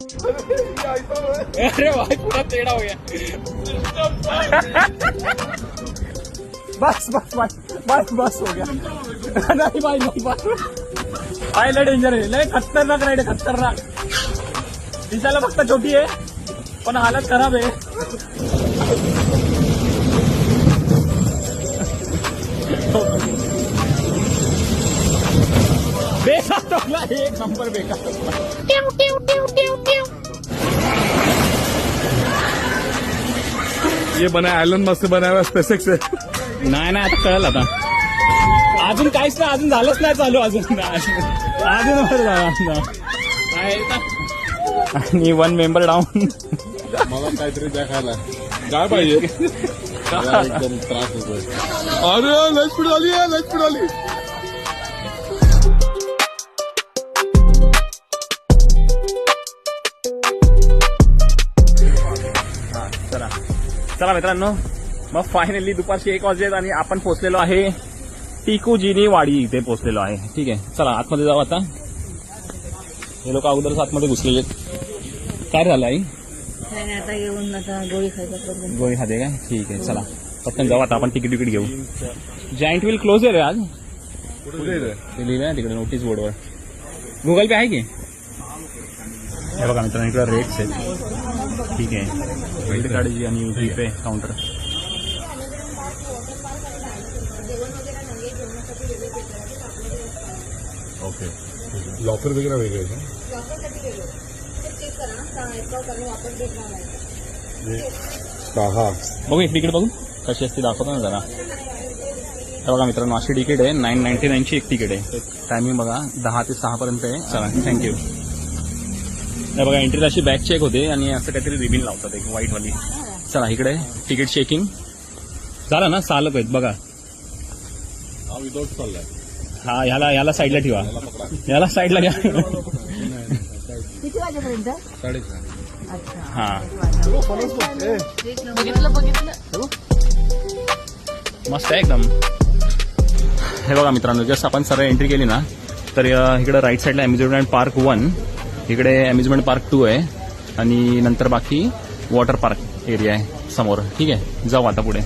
अरे भाई पूरा टेढ़ा हो गया। बस बस बस बस बस हो गया। नहीं भाई नहीं बस भाई लय डेंजर आहे, लय खतरनाक राईड आहे, खतरनाक। दिसायला फक्त छोटी आहे पण हालत खराब आहे। बेकार टोकला, एक नंबर बेकार। ये बना आयलन मस्त बनाया हुआ स्पेसएक्स है। नाही नाही आता कळलं आता। अजून काहीच नाही, अजून झालंच नाही चालू अजून अजून वर झाला आणि 1 मेंबर डाऊन। मला काहीतरी द्या खायला काय पाहिजे। एकदम त्रास होतोय। अरे लय स्पीड आली आहे, लय स्पीड आली। चला चला मित्रांनो, मग फायनली दुपारचे 1 वाजलेत आणि आपण पोहोचलेलो आहे टिकुजीनी वाडी इथे पोहोचलेलो आहे। ठीक आहे, चला आतमध्ये जाऊ आता। हे लोक अगोदरच आतमध्ये घुसलेले। काय झालं आई? आता येऊन आता गोळी खायचा, गोळी खाते काय? ठीक आहे, चला पटकन जाऊ आता, आपण तिकीट घेऊ। जायंट व्हील क्लोज आहे रे आज। कुठे ते लिहिलं आहे तिकडे नोटीस बोर्डवर। गुगल पे आहे की? हे बघा मित्रांनो, इकडे रेट्स आहेत। ठीक आहे, क्रेडिट कार्डची आणि जीपे काउंटर। ओके, लॉकर वगैरे वेगळे आहे का? बघू एक तिकीट बघू कशी असते, दाखवतो ना जरा। हे बघा मित्रांनो, अशी तिकीट आहे 999ची एक तिकीट आहे। टायमिंग बघा 10 ते 6 पर्यंत आहे। चला थँक्यू। हे बघा एंट्रीला अशी बॅग चेक होते आणि असं काहीतरी रिबिन लावतात एक व्हाईटवाली। चला इकडे तिकीट चेकिंग झालं ना, चालक आहेत बघा। हा विदाउट चाललाय। हा ह्याला साईडला ठेवा, ह्याला साईडला घ्या। किती वाजेपर्यंत? 4:30। अच्छा, हा बघितलं मस्त आहे एकदम। हे बघा मित्रांनो, जस्ट आपण सरळ एंट्री केली ना तर इकडे राईट साईडला अम्युजमेंट पार्क 1, इकडे अम्युजमेंट पार्क 2 आहे आणि नंतर बाकी वॉटर पार्क एरिया आहे समोर। ठीक आहे, जाऊ आता पुढे।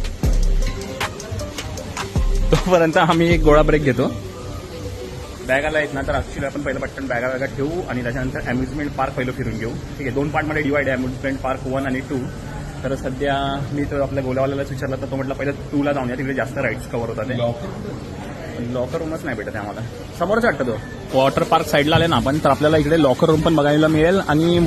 तोपर्यंत आम्ही एक गोळा ब्रेक घेतो। बॅगाला आहेत ना तर ऍक्च्युली आपण पहिलं पटकन बॅगा ठेवू आणि त्याच्यानंतर अम्युजमेंट पार्क पहिलं फिरून घेऊ। ठीक आहे, 2 पार्टमध्ये डिवाइड आहे अम्युजमेंट पार्क 1 आणि 2। तर सध्या मी तर आपल्या गोलावाल्यालाच विचारलं तर तो म्हटलं पहिलं 2 ला जाऊया, तिकडे जास्त राईड्स कव्हर होतात। लॉकर रूमच नाही भेटत आहे आम्हाला, समोरच वाटतं तो। वॉटर पार्क साईडला आले ना आपण तर आपल्याला इकडे लॉकर रूम पण बघायला मिळेल आणि